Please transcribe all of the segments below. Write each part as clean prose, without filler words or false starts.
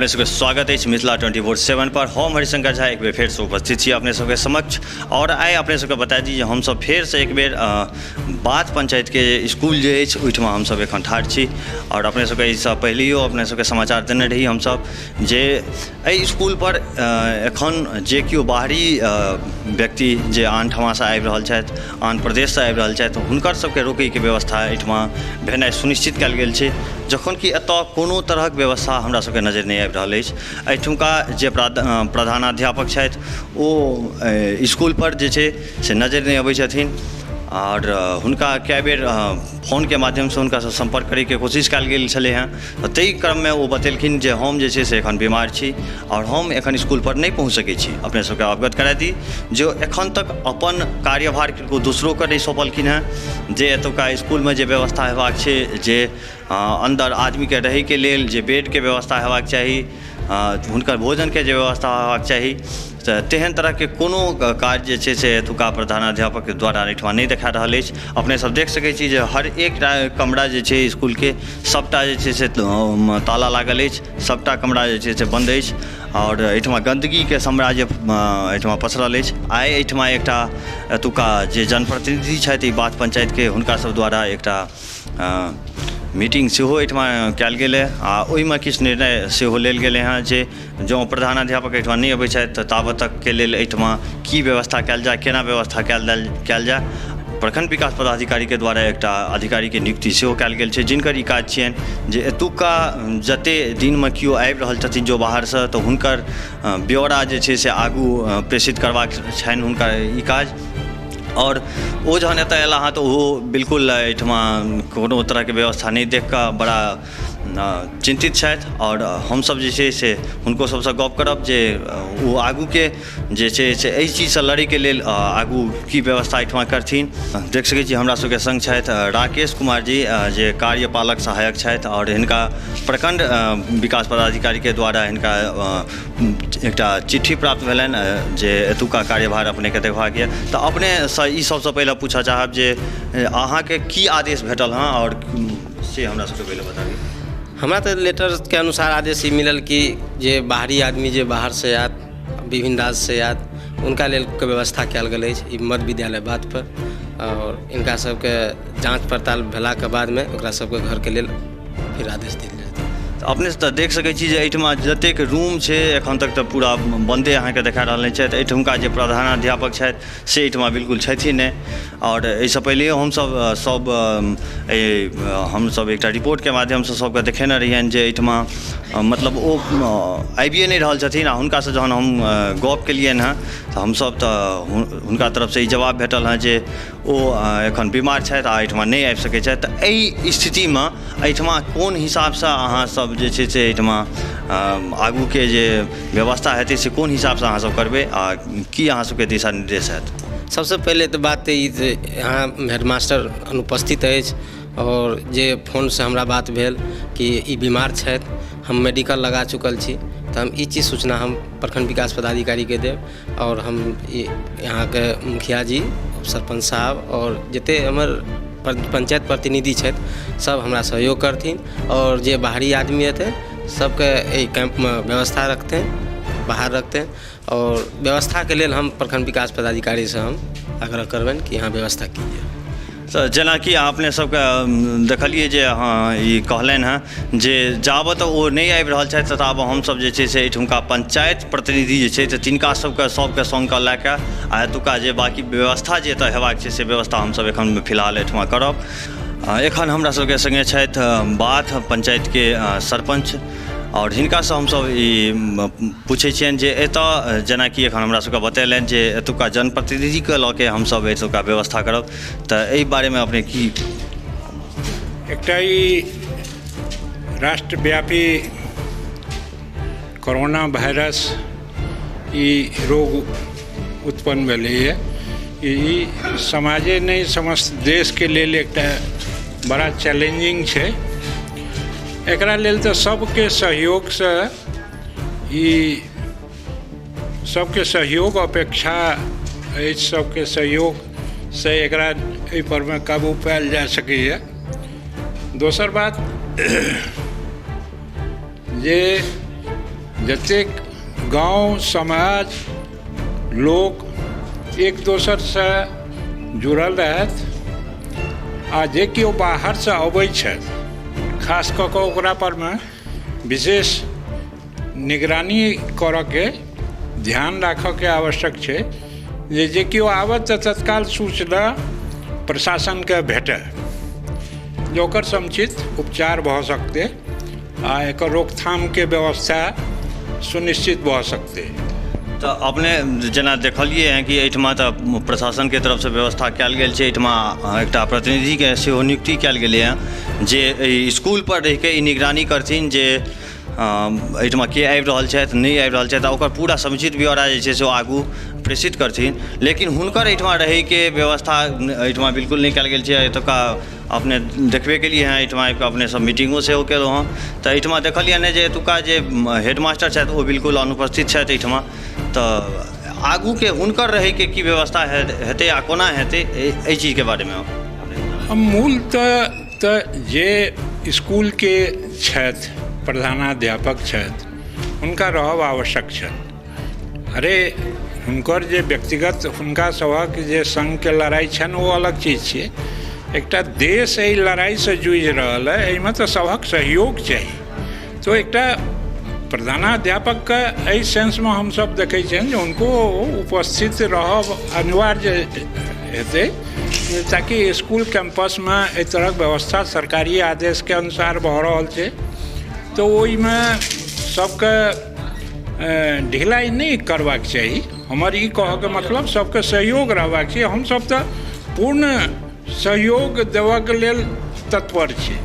अपने सबके स्वागत है मिथिला 24/7 पर। हम हरिशंकर झा एक बेर फेर से उपस्थित छी अपने सबके समक्ष और आइ अपने सबके बता दी जे हम सब फेर से एक बेर बाथ पंचायत के स्कूल जे अछि ओहिठाम हम सब एखन ठाढ़ छी और अपने सबके इससे पहिलेयो अपने सबके समाचार देने रही हम सब जे एहि स्कूल पर एखन जे केओ बाहरी व्यक्ति जे आन ठमा से आबि रहल छथि, आन प्रदेश से आबि रहल छथि, हुनकर सबके रोकै के व्यवस्था एहिठाम भेनाइ सुनिश्चित कयल गेल छै, जखन कि एतऽ कोनो तरहक व्यवस्था हमरा सबके नजर नहीं आबि रहल अछि। एहिठुमका जे प्रधानाध्यापक छथि ओ स्कूल पर जे छै से नजर नहीं अबै छथिन और हुनका कए बेर फोन के माध्यम से हुनका संपर्क करे के कोशिश कयल गेल छलै हँ। ताहि क्रम में ओ बतेलखिन जे हम जे छै से एखन बीमार छी और हम एखन स्कूल पर नहीं पहुँच सकै छी। अपने सबके अवगत करा दी जो एखन तक अपन कार्यभार को दूसरों के नहीं सौंपलखिन हँ, जे एतुका स्कूल में जे व्यवस्था हेबाक छै, जे अंदर आदमी के रहे के लेल जे बेड के व्यवस्था हेबाक चाही, हुनकर भोजन के जे व्यवस्था हेबाक चाही, तेहन तरह के कोनो काज जे छै से एतुका प्रधानाध्यापक के द्वारा एहिठाम नहीं देखा रहल अछि। अपने सब देख सकै छी जे हर एक कमरा जे छै स्कूल के सबटा जे छै से ताला लागल अछि, सबटा कमरा जे छै से बंद अछि और एहिठाम गंदगी के साम्राज्य एहिठाम पसरल अछि। आइ एहिठाम एकटा एतुका जे जनप्रतिनिधि छथि बाथ पंचायत के हुनका सब द्वारा एकटा मीटिंग सेहो एहिठाम कयल गेल आ ओहिमे किछु निर्णय सेहो लेल गेलै हँ जे जँ प्रधानाध्यापक एहिठाम नहीं अबै छथि तऽ ताबत तक के लेल एहिठाम की व्यवस्था कयल जाय, केना व्यवस्था कयल जाय। प्रखंड विकास पदाधिकारी के द्वारा एकटा अधिकारी के नियुक्ति सेहो कयल गेल छै, जिनकर ई काज छियनि जे एतुका जते दिन में केओ आबि रहल छथिन जो बाहर से, तऽ हुनकर ब्यौरा जे छै से आगू प्रेषित करबाक छनि हुनकर ई काज। और वो जहन एतऽ अयला हँ तऽ वो बिल्कुल एहिठाम कोनो तरह के व्यवस्था नहीं देख कऽ बड़ा चिंतित छथि और हमसब जे छै से हुनको सबसँ गप करब जे वो आगू के जे छै से एहि चीज से लड़ै के लेल आगू की व्यवस्था एहिठाम करथिन। देख सकै छी हमरा सबके संग छथि राकेश कुमार जी जे कार्यपालक सहायक छथि और हिनका प्रखंड विकास पदाधिकारी के द्वारा हिनका एकटा चिट्ठी प्राप्त भेलनि जे एतुका कार्यभार अपने के देखबाक यऽ। तऽ अपने ई सबसँ पहिले पूछऽ चाहब जे अहाँके की आदेश भेटल हँ और से हमरा सबके पहिले बताबी। हमरा तो लेटर के अनुसार आदेश ई मिलल कि जे बाहरी आदमी जे बाहर से आयत, विभिन्न राज्य से आयत, उनका लेल के व्यवस्था कयल गेल अछि मध्य विद्यालय बात पर और इनका सबके जांच पड़ताल भेला के बाद में ओकरा सबके घर के लेल फिर आदेश देल जायत। अपने तऽ देख सकै छी जे एहिठाम जतेक रूम छै एखन तक तऽ पूरा बंदे अहाँके देखा रहल नहि छथि। एहिठुमका जे प्रधानाध्यापक छथि से एहिठाम बिल्कुल छथिन नहि और एहिसँ पहिले हमसब एकटा रिपोर्ट के माध्यम से सबके देखेने रहियनि जे एहिठाम मतलब ओ आबिए नहीं रहल छथिन आ हुनकासँ जहन हम गप केलियनि हँ तऽ हमसब तऽ हुनका तरफ से ई जवाब भेटल हँ जे ओ एखन बीमार छथि आ एहिठाम नहीं आबि सकै छथि। तऽ एहि स्थितिमे एहिठाम कोन हिसाबसँ अहाँ सब जे छै से एहिठाम आगू के जे व्यवस्था हेतै से कोन हिसाबसँ अहाँ सब करबै आ की अहाँ सबके दिशा निर्देश हैत। सबसे पहले तो बात ई जे यहाँ हेडमास्टर अनुपस्थित अछि और जे फोन से हमरा बात भेल कि ई बीमार छथि, हम मेडिकल लगा चुकल छी, तो हम ई चीज़ सूचना हम प्रखंड विकास पदाधिकारी के देव और हम यहाँ के मुखिया जी, सरपंच साहब और जते हमर पंचायत प्रतिनिधि छथि सब हमरा सहयोग करथिन और जे बाहरी आदमी हेतै सबके कैंप में व्यवस्था रखते बाहर रखते और व्यवस्था के लेल हम प्रखंड विकास पदाधिकारी से हम आग्रह करबनि कि यहाँ व्यवस्था कीजिए। तऽ जेना कि अपने सबके देखलिए जे हाँ ई कहलनि हँ जे जाबत ओ नहीं आबि रहल छथि तब हमसब जे छै से एहिठुमका पंचायत प्रतिनिधि जे छै तऽ तिनका सबके संग कऽ लए कऽ आ एतुका जे बाकी व्यवस्था जे एतऽ हेबाक छै से व्यवस्था हमसब एखन फिलहाल एहिठुमा करब। एखन हमरा सबके संगे छथि बाथ पंचायत के सरपंच और हिनकासँ हमसब ई पूछै छियनि जे एतऽ जेनाकि एखन हमरा सबके बतेलनि जे एतुका जनप्रतिनिधिके लऽ के हमसब एतुका व्यवस्था करब, तऽ एहि बारेमे अपने की। एकटा ई राष्ट्रव्यापी कोरोना वायरस ई रोग उत्पन्न भेलैए, ई समाजे नहीं समस्त देश के लेल एकटा बड़ा चैलेंजिंग छै। एकरा लेल तो सबके सहयोग से ई सबके सहयोग अपेक्षा अछि, सबके सहयोग से एकरा एहि पर में काबू पायल जा सकैए। दोसर बात जे जतेक गांव समाज लोग एक दोसर से जुड़ल रहत आ जे केओ बाहर से अबै छथि खास कऽ कऽ ओकरा पर में विशेष निगरानी करऽ के ध्यान राखऽ के आवश्यक छै जे केओ आबत तऽ तत्काल सूचना प्रशासन के भेटै जे ओकर समुचित उपचार भऽ सकतै आ एकर रोकथाम के व्यवस्था सुनिश्चित भऽ सकतै। तो अपने जेना देखलिए हैं कि एहिठमा तो प्रशासन के तरफ से व्यवस्था कयल गेल छै, एहिठमा एकटा प्रतिनिधि के सेहो नियुक्ति कयल गेलै हैं जे स्कूल पर रहि के निगरानी करथिन जे एहिठमा के आबि रहल छथि नहि आबि रहल छथि, ओकर पूरा समुचित ब्यौरा जे छै से आगू प्रेषित करथिन। लेकिन हुनकर एहिठमा रहैके व्यवस्था एहिठमा बिल्कुल नहीं कयल गेल छै। एतुका अपने देखबे केलिए हैं, एहिठमा अपने सब मीटिंगो सेहो केलहुँ हँ, तऽ एहिठमा देखलिए ने जे एतुका जे हेडमास्टर छथि ओ बिल्कुल अनुपस्थित छथि एहिठमा। तऽ आगू के हुनकर रहैके की व्यवस्था हेतै आ कोना हेतै एहि चीजके बारेमे मूल तऽ जे स्कूल के छथि प्रधानाध्यापक छथि हुनका रहब आवश्यक छनि। अरे हुनकर जे व्यक्तिगत हुनका सभक जे संघके लड़ाई छनि ओ अलग चीज छियै, एकटा देश एहि लड़ाइसँ जूझि रहल है, एहिमे तऽ सभक सहयोग चाही। तो एकटा प्रधानाध्यापकके एहि सेंसमे हमसभ देखै छियनि जे हुनको उपस्थित रहब अनिवार्य हेतै ताकि स्कूल कैंपसमे एहि तरहक व्यवस्था सरकारी आदेशके अनुसार भऽ रहल छै। तो ओहिमे सबके ढिलाई नहीं करबाक चाही। हमर ई कहऽके मतलब सबके सहयोग रहबाक चाही। हमसब तऽ पूर्ण सहयोग देबऽके लेल तत्पर छी।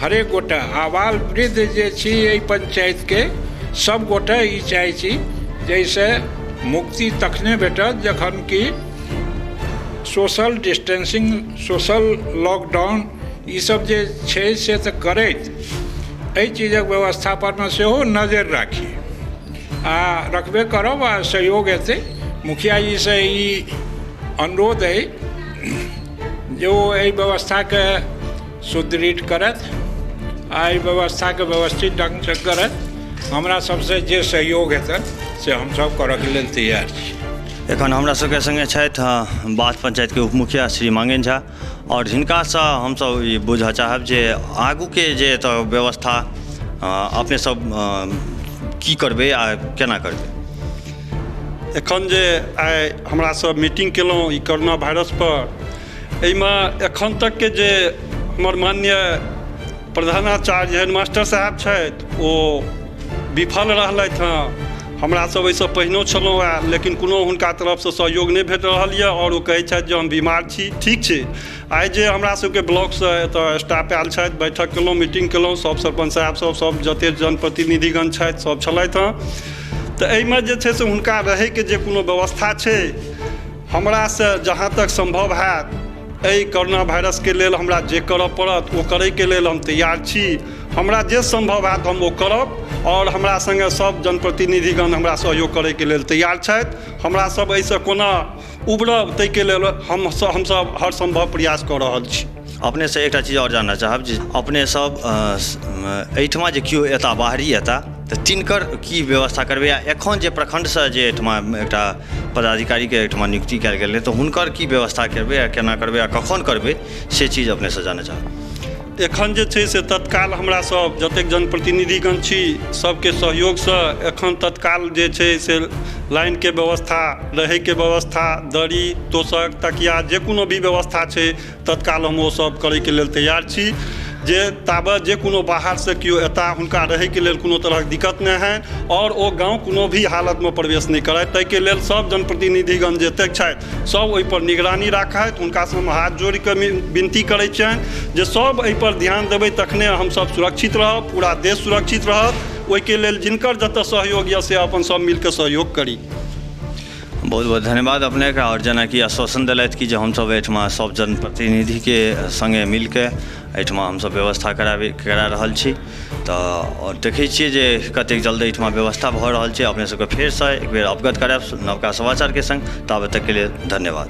हरेक गोटा आबाल वृद्ध जे छी एहि पंचायतके सब गोटा ई चाहै छी जैसे मुक्ति तखने भेटत जखन कि सोशल डिस्टेंसिंग सोशल लॉकडाउन ई सब जे छै से तऽ करैत एहि चीजक व्यवस्था पर में सेहो नजर राखी आ रखबे करब आ सहयोग हेतै। मुखिया जी से ई अनुरोध है जो एहि व्यवस्थाके सुदृढ़ करत आ एहि व्यवस्थाके व्यवस्थित ढंग से करत। हमरा सबसे जे सहयोग हेतै से हमसब करऽके लेल तैयार छी। एखन हमरा सबके संगे छथि बाथ पंचायत के उपमुखिया श्री मांगेन झा और हिनकासँ हमसब ई बुझऽ चाहब जे आगूके जे एतऽ व्यवस्था अपने सब की करबै आ केना करबै। एखन जे आइ हमरा सब मीटिंग केलहुँ ई कोरोना वायरस पर, एहिमे एखन तक के जे हमर माननीय प्रधानाचार्य हेडमास्टर साहब छथि ओ विफल रहलथि हँ। हमरा सब एहिसँ पहिनो छलहुँ हँ लेकिन कोनो हुनका तरफसँ सहयोग नहि भेट रहल यऽ और ओ कहै छथि जे हम बीमार छी। ठीक छै, आइ जे हमरा सबके ब्लॉकसँ एतऽ स्टाफ आयल छथि, बैठक केलहुँ मीटिंग केलहुँ, सब सरपंच साहब सब जतेक जनप्रतिनिधिगण छथि सब छलथि हँ। तऽ एहिमे जे छै से हुनका रहैके जे कोनो व्यवस्था छै हमरासँ जहाँ तक संभव हैत एहि कोरोना वायरसके लेल हमरा जे करऽ पड़त ओ करैके लेल हम तैयार छी। हमरा जे संभव हैत हम ओ करब और हमरा संगे सब जनप्रतिनिधिगण हमरा सहयोग करैके लेल तैयार छथि। हमरा सब एहिसँ कोना उबरब ताहिके लेल हमसब हर संभव प्रयास कऽ रहल छी। अपने से एकटा चीज और जानना चाहब जे अपने सब एहिठमा जे केओ एता बाहरी एता तऽ तिनकर की व्यवस्था करबै आ एखन जे प्रखंडसँ जे एहिठमा एकटा पदाधिकारीके एहिठमा नियुक्ति कयल गेलै तऽ हुनकर की व्यवस्था करबै आ केना करबै आ कखन करबै से चीज अपनेसँ जानऽ चाहब। एखन जे छै से तत्काल हमरा सब जतेक जनप्रतिनिधिगण छी सबके सहयोगसँ एखन तत्काल जे छै से लाइनके व्यवस्था, रहैके व्यवस्था, दरी तोशक तकिया जे कोनो भी व्यवस्था छै तत्काल हम ओ सब करैके लेल तैयार छी। जे ताबत जे कोनो बाहरसँ केओ एता हुनका रहैके लेल कोनो तरहक दिक्कत नहि है और ओ गाँव कोनो भी हालतमे प्रवेश नहि करथि। ताहिके लेल सब जनप्रतिनिधिगण जतेक छथि सब ओहिपर निगरानी राखथि। हुनकासँ हम हाथ जोड़ि कऽ विनती करै छियनि जे सब एहिपर ध्यान देबै तखने हमसब सुरक्षित रहब, पूरा देश सुरक्षित रहत। ओहिके लेल जिनकर जतऽ सहयोग यऽ से अपन सब मिलकर सहयोग करी। बहुत बहुत धन्यवाद अपने का। और जेना कि आश्वासन दिलथि कि जे हमसब एहिठमा सब जनप्रतिनिधिके संगे मिलके एहिठमा हमसब व्यवस्था करा रहल छी। तऽ देखै छियै जे कतेक जल्द एहिठमा व्यवस्था भऽ रहल छै। अपने सबके फेरसँ एक बेर अवगत करायब नवका समाचारके संग। ताबत तक के लिए धन्यवाद।